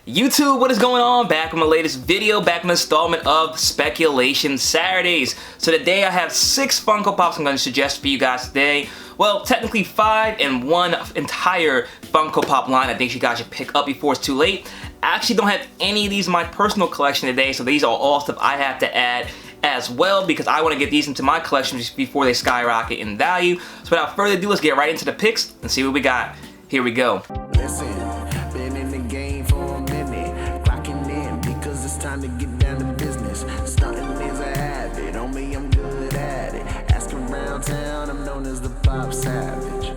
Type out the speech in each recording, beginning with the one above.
YouTube, what is going on? Back with my latest video, back in the installment of Speculation Saturdays. So today I have 6 Funko Pops I'm going to suggest for you guys today. Well, technically 5 and 1 entire Funko Pop line I think you guys should pick up before it's too late. I actually don't have any of these in my personal collection today, so these are all stuff I have to add as well because I want to get these into my collection just before they skyrocket in value. So without further ado, let's get right into the picks and see what we got. Here we go. Listen, been in the game for a minute, clocking in because it's time to get down to business. Stunting is a habit, on me I'm good at it. Asking around town, I'm known as the Popsavage.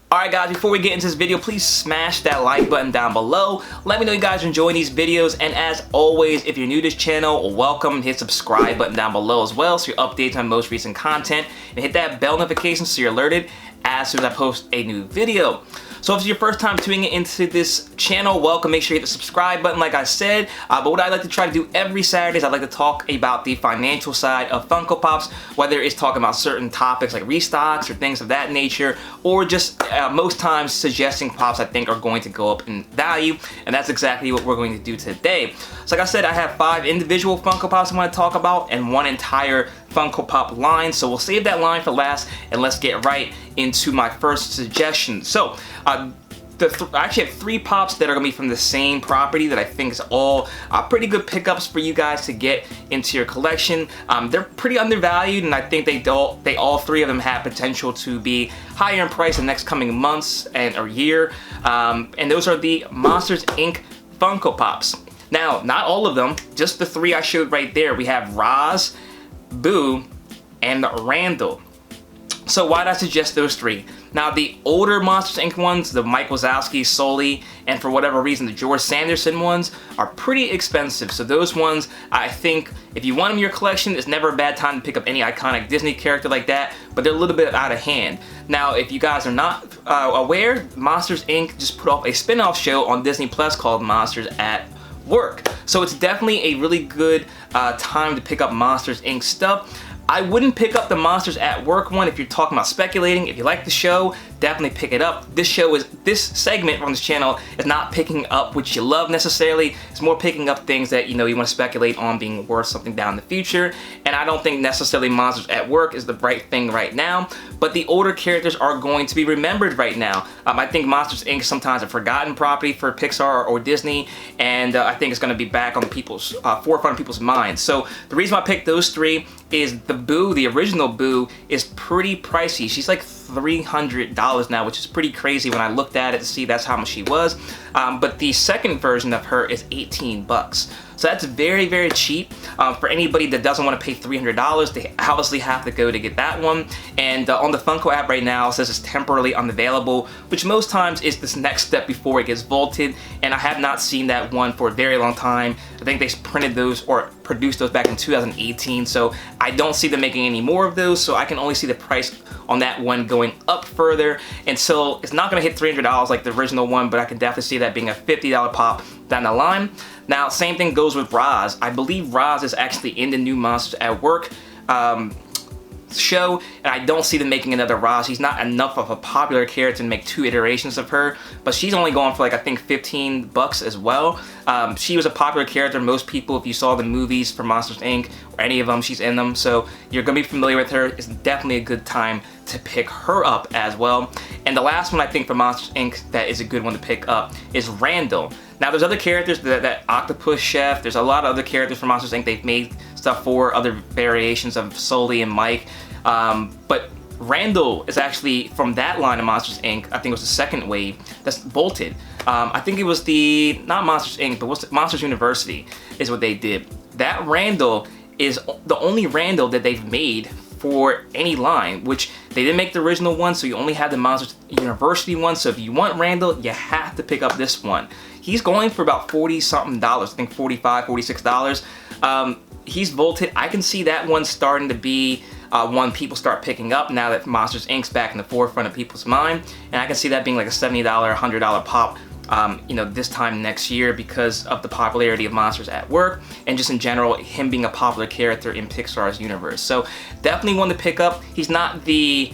Alright guys, before we get into this video, please smash that like button down below. Let me know you guys are enjoying these videos, and as always, if you're new to this channel, welcome. Hit subscribe button down below as well so you're updated on most recent content, and hit that bell notification so you're alerted as soon as I post a new video. So if it's your first time tuning into this channel, welcome. Make sure you hit the subscribe button like I said. But what I like to try to do every Saturday is I like to talk about the financial side of Funko Pops, whether it's talking about certain topics like restocks or things of that nature, or just most times suggesting Pops I think are going to go up in value, and that's exactly what we're going to do today. So like I said, I have 5 individual Funko Pops I want to talk about and 1 entire Funko Pop line, so we'll save that line for last and let's get right into my first suggestion. So I actually have 3 Pops that are going to be from the same property that I think is all pretty good pickups for you guys to get into your collection. They're pretty undervalued, and I think they all 3 of them have potential to be higher in price in the next coming months or year, and those are the Monsters Inc. Funko Pops. Now, not all of them, just the 3 I showed right there. We have Roz, Boo, and Randall. So why did I suggest those 3? Now the older Monsters Inc. ones, the Mike Wazowski, Sully, and for whatever reason the George Sanderson ones are pretty expensive. So those ones, I think if you want them in your collection, it's never a bad time to pick up any iconic Disney character like that, but they're a little bit out of hand. Now if you guys are not aware, Monsters Inc. just put off a spin-off show on Disney Plus called Monsters at Work. So it's definitely a really good time to pick up Monsters Inc. stuff. I wouldn't pick up the Monsters at Work one if you're talking about speculating. If you like the show, definitely pick it up. This segment from this channel is not picking up what you love necessarily. It's more picking up things that you want to speculate on being worth something down in the future. And I don't think necessarily Monsters at Work is the right thing right now, but the older characters are going to be remembered right now. I think Monsters Inc. is sometimes a forgotten property for Pixar or Disney, and I think it's going to be back on people's forefront of people's minds. So the reason I picked those 3 is the Boo, the original Boo, is pretty pricey. She's like $300 now, which is pretty crazy when I looked at it to see that's how much she was. But the second version of her is 18 bucks. So that's very, very cheap. For anybody that doesn't want to pay $300, they obviously have to go to get that one. And on the Funko app right now, it says it's temporarily unavailable, which most times is this next step before it gets vaulted. And I have not seen that one for a very long time. I think they printed those or produced those back in 2018. So I don't see them making any more of those. So I can only see the price on that one going up further. And so it's not going to hit $300 like the original one, but I can definitely see that being a $50 pop down the line. Now, same thing goes with Roz. I believe Roz is actually in the new Monsters at Work show, and I don't see them making another Roz. She's not enough of a popular character to make 2 iterations of her, but she's only going for like I think 15 bucks as well. She was a popular character. Most people, if you saw the movies for Monsters Inc. or any of them, she's in them, so you're gonna be familiar with her. It's definitely a good time to pick her up as well. And the last one I think for Monsters Inc. that is a good one to pick up is Randall. Now there's other characters, that Octopus Chef, there's a lot of other characters from Monsters Inc. They've made stuff for, other variations of Sully and Mike, but Randall is actually from that line of Monsters Inc. I think it was the second wave that's bolted. I think it was not Monsters Inc., but Monsters University is what they did. That Randall is the only Randall that they've made for any line, which they didn't make the original one, so you only have the Monsters University one. So if you want Randall, you have to pick up this one. He's going for about 40 something dollars, I think $45, $46. He's vaulted. I can see that one starting to be one people start picking up now that Monsters Inc.'s back in the forefront of people's mind, and I can see that being like a $70, $100 pop this time next year because of the popularity of Monsters at Work and just in general him being a popular character in Pixar's universe. So definitely one to pick up. He's not the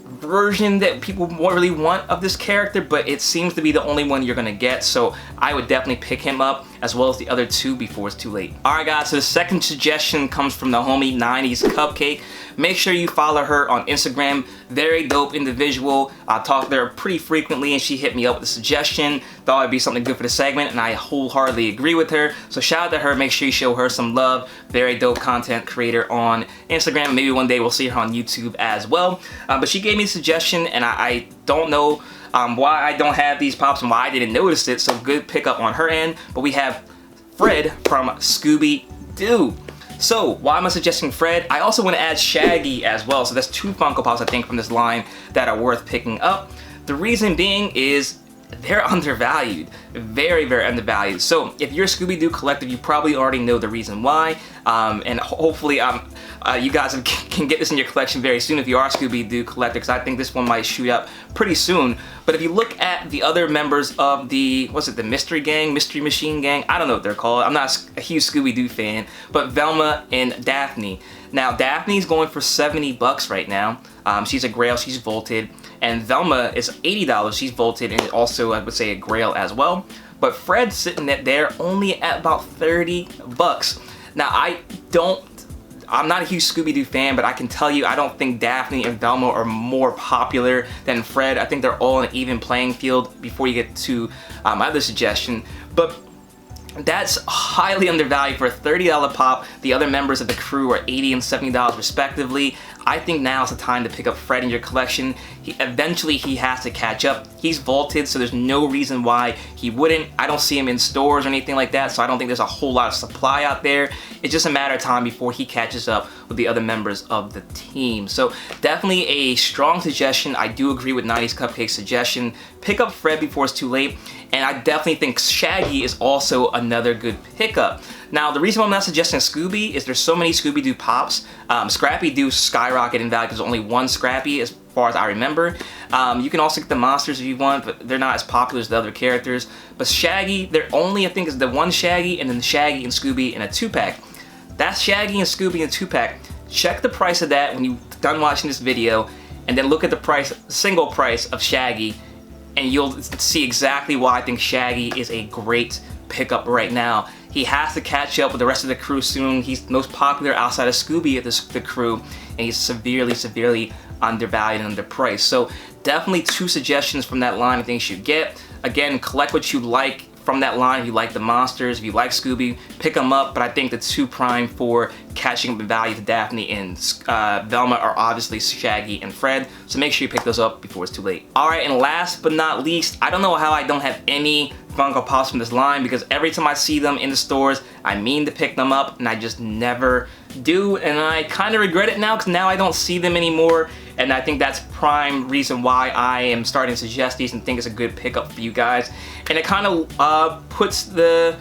version that people really want of this character, but it seems to be the only one you're gonna get, so I would definitely pick him up as well as the other two before it's too late. Alright guys, so the second suggestion comes from the homie 90s Cupcake. Make sure you follow her on Instagram. Very dope individual. I talk to her pretty frequently and she hit me up with a suggestion. Thought it'd be something good for the segment and I wholeheartedly agree with her. So shout out to her, make sure you show her some love. Very dope content creator on Instagram. Maybe one day we'll see her on YouTube as well. But she gave me a suggestion and I don't know why I don't have these pops and why I didn't notice it, so good pickup on her end. But we have Fred from Scooby Doo. So why am I suggesting Fred? I also want to add Shaggy as well, so that's two Funko Pops I think from this line that are worth picking up. The reason being is they're undervalued, very, very undervalued. So if you're a Scooby Doo collector, you probably already know the reason why, and hopefully you guys can get this in your collection very soon if you are a Scooby Doo collector, because I think this one might shoot up pretty soon. But if you look at the other members of the, what's it, the Mystery Gang, Mystery Machine Gang, I don't know what they're called, I'm not a huge Scooby Doo fan, but Velma and Daphne. Now Daphne's going for 70 bucks right now. She's a Grail, she's vaulted, and Velma is $80, she's vaulted, and also I would say a Grail as well. But Fred's sitting there only at about 30 bucks. Now I'm not a huge Scooby-Doo fan, but I can tell you I don't think Daphne and Velma are more popular than Fred. I think they're all in an even playing field before you get to my other suggestion. But that's highly undervalued for a $30 pop. The other members of the crew are $80 and $70 respectively. I think now is the time to pick up Fred in your collection. Eventually he has to catch up. He's vaulted, so there's no reason why he wouldn't. I don't see him in stores or anything like that, so I don't think there's a whole lot of supply out there. It's just a matter of time before he catches up with the other members of the team. So definitely a strong suggestion. I do agree with 90s Cupcake's suggestion. Pick up Fred before it's too late, and I definitely think Shaggy is also another good pickup. Now, the reason why I'm not suggesting Scooby is there's so many Scooby Doo Pops. Scrappy Doo skyrocket in value because there's only one Scrappy as far as I remember. You can also get the monsters if you want, but they're not as popular as the other characters. But Shaggy, there only, I think, is the one Shaggy and then Shaggy and Scooby in a 2-pack. That's Shaggy and Scooby in a 2-pack. Check the price of that when you're done watching this video, and then look at the price, single price of Shaggy, and you'll see exactly why I think Shaggy is a great pickup right now. He has to catch up with the rest of the crew soon. He's most popular outside of Scooby of the crew, and he's severely undervalued and underpriced. So definitely two suggestions from that line I think you should get. Again, collect what you like from that line. If you like the monsters, if you like Scooby, pick them up. But I think the two prime for catching up in value to Daphne and Velma are obviously Shaggy and Fred. So make sure you pick those up before it's too late. Alright, and last but not least, I don't know how I don't have any Funko Pops from this line, because every time I see them in the stores, I mean to pick them up and I just never do, and I kind of regret it now because now I don't see them anymore, and I think that's prime reason why I am starting to suggest these and think it's a good pickup for you guys. And it kind of puts the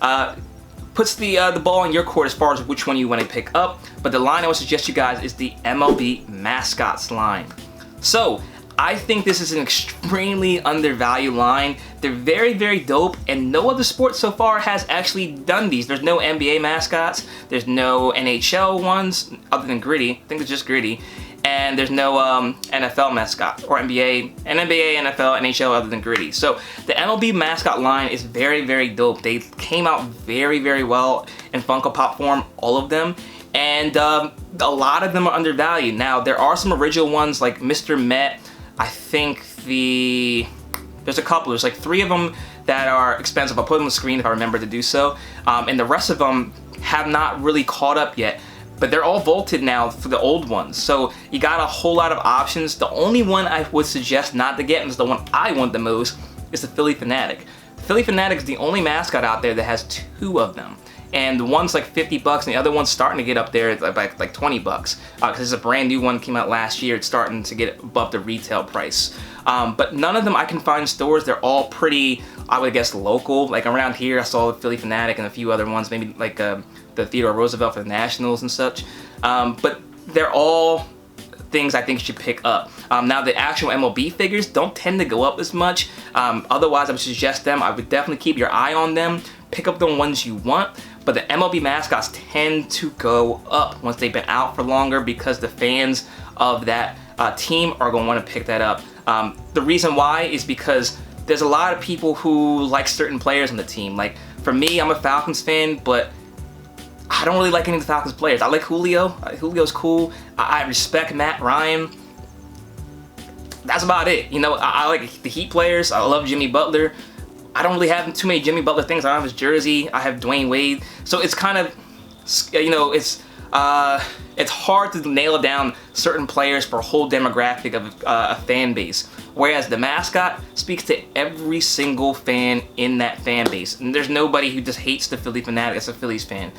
ball in your court as far as which one you want to pick up. But the line I would suggest you guys is the MLB Mascots line. So I think this is an extremely undervalued line. They're very dope, and no other sport so far has actually done these. There's no NBA mascots, there's no NHL ones other than Gritty. I think it's just Gritty. And there's no NFL mascot or NBA, NFL, NHL other than Gritty. So the MLB mascot line is very dope. They came out very well in Funko Pop form, all of them. And a lot of them are undervalued. Now, there are some original ones like Mr. Met. I think there's a couple, there's like 3 of them that are expensive. I'll put them on the screen if I remember to do so. And the rest of them have not really caught up yet. But they're all vaulted now for the old ones. So you got a whole lot of options. The only one I would suggest not to get, and is the one I want the most, is the Philly Fanatic. The Philly Fanatic is the only mascot out there that has 2 of them. And the one's like 50 bucks, and the other one's starting to get up there at like 20 bucks. Because it's a brand new one, came out last year. It's starting to get above the retail price. But none of them I can find in stores. They're all pretty, I would guess, local. Like around here, I saw the Philly Fanatic and a few other ones, maybe like the Theodore Roosevelt for the Nationals and such. But they're all things I think you should pick up. Now the actual MLB figures don't tend to go up as much. Otherwise, I would suggest them. I would definitely keep your eye on them. Pick up the ones you want. But the MLB mascots tend to go up once they've been out for longer, because the fans of that team are going to want to pick that up. The reason why is because there's a lot of people who like certain players on the team. Like for me, I'm a Falcons fan, but I don't really like any of the Falcons players. I like Julio. Julio's cool. I respect Matt Ryan. That's about it. You know, I like the Heat players. I love Jimmy Butler. I don't really have too many Jimmy Butler things. I don't have his jersey. I have Dwayne Wade. So it's kind of, you know, it's hard to nail down certain players for a whole demographic of a fan base. Whereas the mascot speaks to every single fan in that fan base. And there's nobody who just hates the Philly Fanatic as a Phillies fan.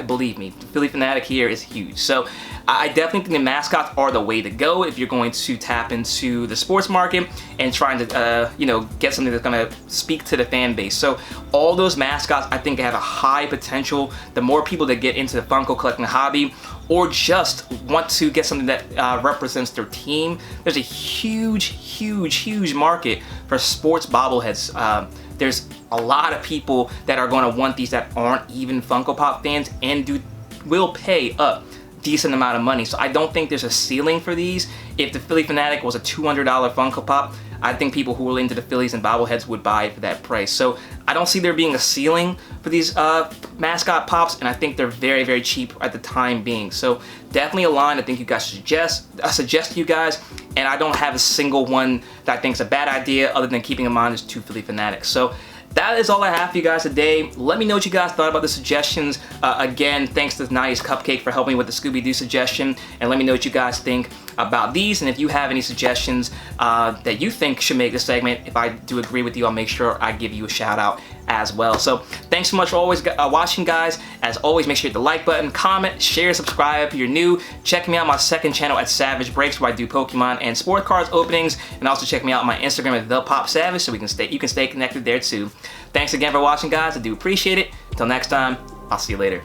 Believe me, the Philly Fanatic here is huge. So I definitely think the mascots are the way to go if you're going to tap into the sports market and trying to, you know, get something that's going to speak to the fan base. So all those mascots, I think, have a high potential. The more people that get into the Funko collecting hobby, or just want to get something that represents their team, there's a huge market for sports bobbleheads. There's a lot of people that are going to want these that aren't even Funko Pop fans and will pay a decent amount of money. So I don't think there's a ceiling for these. If the Philly Fanatic was a $200 Funko Pop, I think people who are into the Phillies and bobbleheads would buy it for that price. So I don't see there being a ceiling for these mascot pops, and I think they're very cheap at the time being. So definitely a line I think you guys suggest to you guys, and I don't have a single one that I think is a bad idea other than keeping in mind there's 2 Philly Fanatics. So that is all I have for you guys today. Let me know what you guys thought about the suggestions. Again, thanks to Nice Cupcake for helping me with the Scooby Doo suggestion, and let me know what you guys think about these, and if you have any suggestions that you think should make this segment. If I do agree with you, I'll make sure I give you a shout out as well. So thanks so much for always watching, guys. As always, make sure you hit the like button, comment, share, subscribe if you're new. Check me out on my second channel at Savage Breaks, where I do Pokemon and sport cards openings, and also check me out on my Instagram at ThePopSavage, so you can stay connected there too. Thanks again for watching, guys. I do appreciate it. Until next time, I'll see you later.